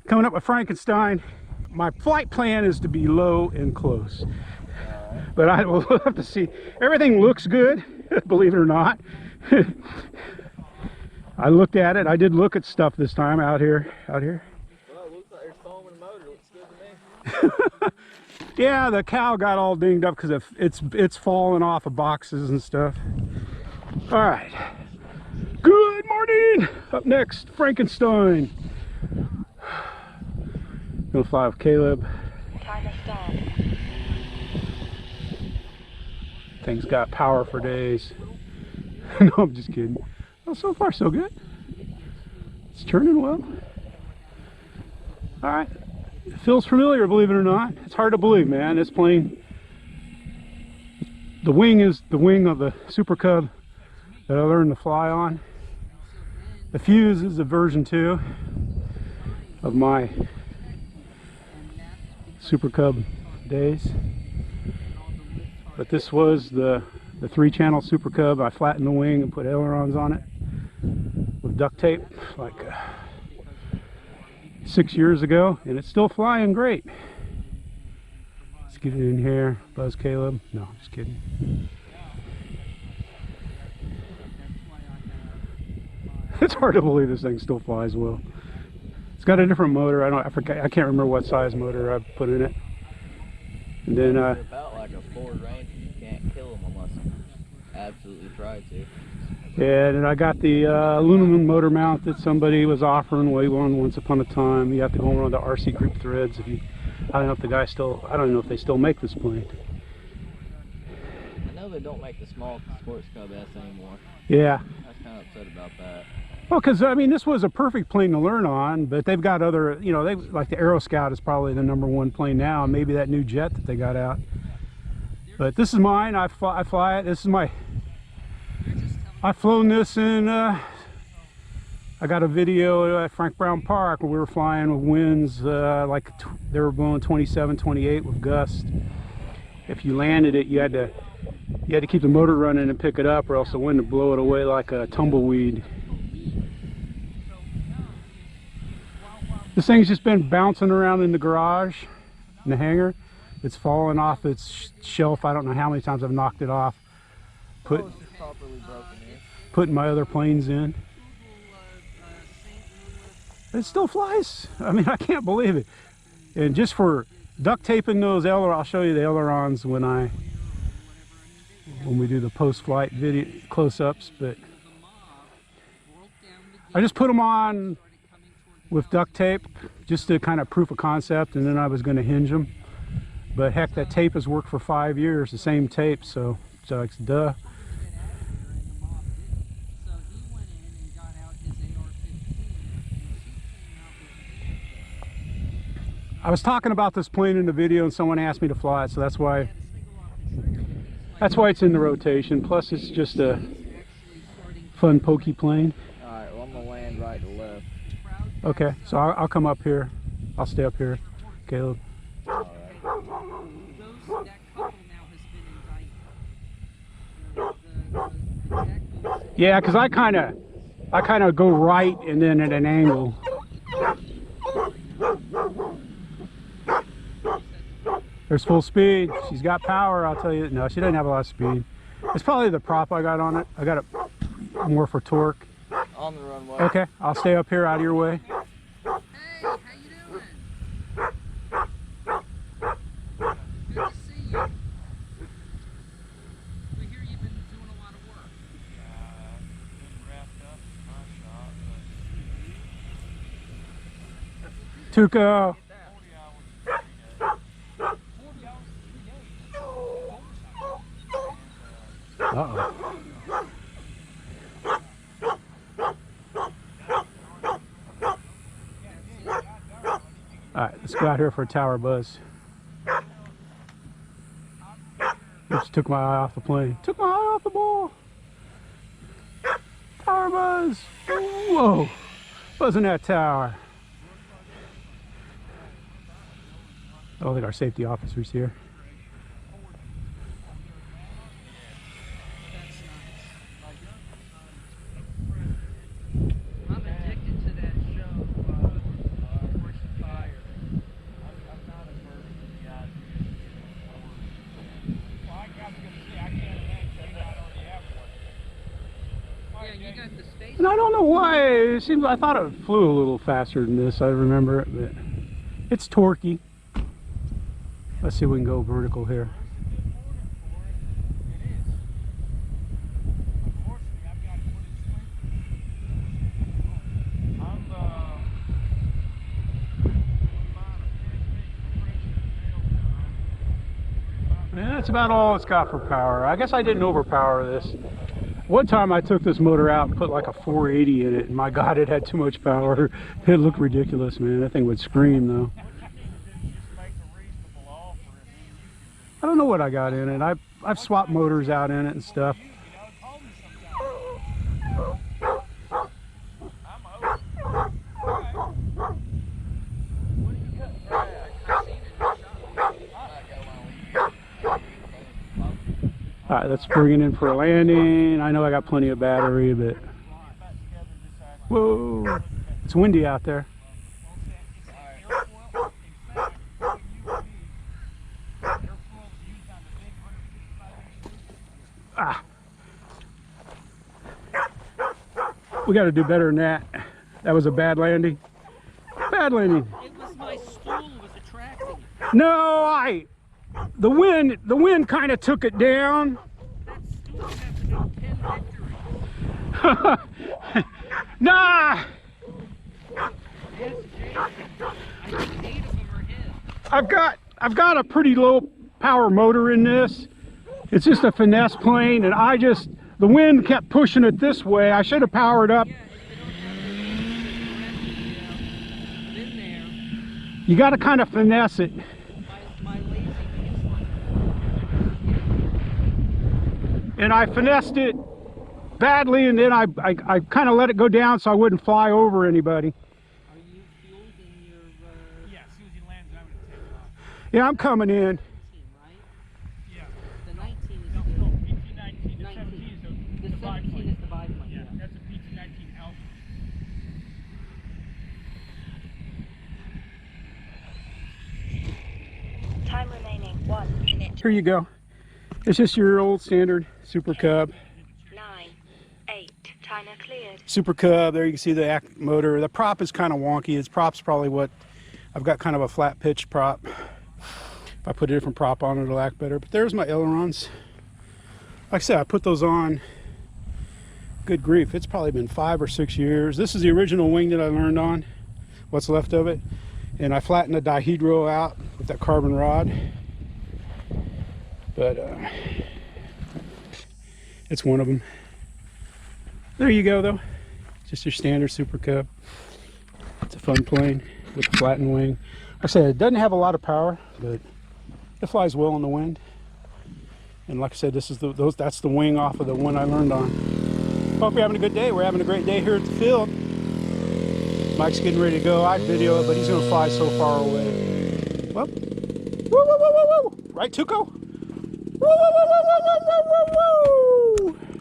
Coming up with Frankenstein. My flight plan is to be low and close. But I will have to see. Everything looks good, believe it or not. I looked at it. I did look at stuff this time out here. Well, it looks like there's foam in the motor. Looks good to me. Yeah, the cow got all dinged up because it's falling off of boxes and stuff. All right. Good morning. Up next, Frankenstein. Gonna fly with Caleb. Time to stop. Thing's got power for days. No, I'm just kidding. Well, so far so good. It's turning well. All right. It feels familiar, believe it or not. It's hard to believe, man. This plane, the wing is the wing of the Super Cub that I learned to fly on. The fuse is a version 2 of my Super Cub days. But this was the 3-channel Super Cub. I flattened the wing and put ailerons on it with duct tape like 6 years ago, and it's still flying great. Let's get it in here. Buzz Caleb. No, I'm just kidding. It's hard to believe this thing still flies well. It's got a different motor. I can't remember what size motor I put in it. And then about like a Ford Ranger. You can't kill them unless you absolutely try to. yeah, and I got the aluminum motor mount that somebody was offering way once upon a time. You have to go around the RC group threads. If you, I don't know if the guy still. I don't know if they still make this plane. I know they don't make the small Sports Cub S anymore. Yeah. I was kind of upset about that. Well, because I mean, this was a perfect plane to learn on, but they've got other, you know, they like the Aero Scout is probably the #1 plane now, and maybe that new jet that they got out. But this is mine. I fly it. This is my. I've flown this in. I got a video at Frank Brown Park where we were flying with winds like they were blowing 27, 28 with gusts. If you landed it, you had to keep the motor running and pick it up, or else the wind would blow it away like a tumbleweed. This thing's just been bouncing around in the garage, in the hangar. It's fallen off its shelf. I don't know how many times I've knocked it off. Putting my other planes in. It still flies. I mean, I can't believe it. And just for duct taping those ailerons, I'll show you the ailerons when we do the post-flight video close-ups. But I just put them on with duct tape just to kind of proof of concept, and then I was going to hinge them. But heck, that tape has worked for 5 years, the same tape, so it's duh. I was talking about this plane in the video and someone asked me to fly it, so that's why it's in the rotation. Plus it's just a fun pokey plane. Alright, well I'm going to land right to left. Okay, so I'll come up here. I'll stay up here, Caleb. Alright. Yeah, because I kind of go right and then at an angle. There's full speed. She's got power, I'll tell you. No, she doesn't have a lot of speed. It's probably the prop I got on it. I got it more for torque. On the runway. Okay, I'll stay up here out of your way. Hey, how you doing? Good to see you. We hear you've been doing a lot of work. Yeah, been wrapped up in my shop, but Tuco. 40 hours a day. Uh-oh. All right, let's go out here for a tower buzz. Oops, took my eye off the plane. Took my eye off the ball. Tower buzz. Whoa, buzzing that tower. I don't think our safety officer's here. I'm addicted to that show, Voice of And I don't know why. It seems I thought it flew a little faster than this. I remember it, but it's torquey. Let's see if we can go vertical here. Yeah, that's about all it's got for power. I guess I didn't overpower this. One time I took this motor out and put like a 480 in it, and my God, it had too much power. It looked ridiculous, man. That thing would scream, though. I don't know what I got in it. I've swapped motors out in it and stuff. All right, let's bring it in for a landing. I know I got plenty of battery, but whoa, it's windy out there. Ah, we got to do better than that. That was a bad landing. Bad landing. It was my stool was attracting it. No, the wind kind of took it down. That stool has to be pin victory. Nah, Yes, Jason. I think 8 of them are his. I've got a pretty low power motor in this. It's just a finesse plane, and the wind kept pushing it this way. I should have powered up. Yeah, they don't have to been there. You got to kind of finesse it. My laziness. And I finessed it badly, and then I kind of let it go down so I wouldn't fly over anybody. Are you fueled in your Yeah, as soon as he lands, I'm going to take it off. Yeah, I'm coming in. 19, right? Yeah. The 19 is No, the no, PT-19. The 17 is The the biplane. 17 is the biplane. Yeah, that's a PT-19 Alpha. Time remaining 1 minute. Here you go. It's just your old standard Super Cub. 9, 8. Timer cleared. Super Cub, there you can see the motor. The prop is kind of wonky. Its prop's probably what, I've got kind of a flat pitch prop. If I put a different prop on, it'll act better. But there's my ailerons. Like I said, I put those on, good grief, it's probably been 5 or 6 years. This is the original wing that I learned on, what's left of it. And I flattened the dihedral out with that carbon rod. But it's one of them. There you go, though. Just your standard Super Cub. It's a fun plane with a flattened wing. Like I said, it doesn't have a lot of power, but it flies well in the wind. And like I said, this is that's the wing off of the one I learned on. Hope you're having a good day. We're having a great day here at the field. Mike's getting ready to go. I'd video it, but he's going to fly so far away. Well, woo, woo, woo, woo, woo. Right, Tuco? Woo, woo, woo, woo, woo, woo, woo, woo.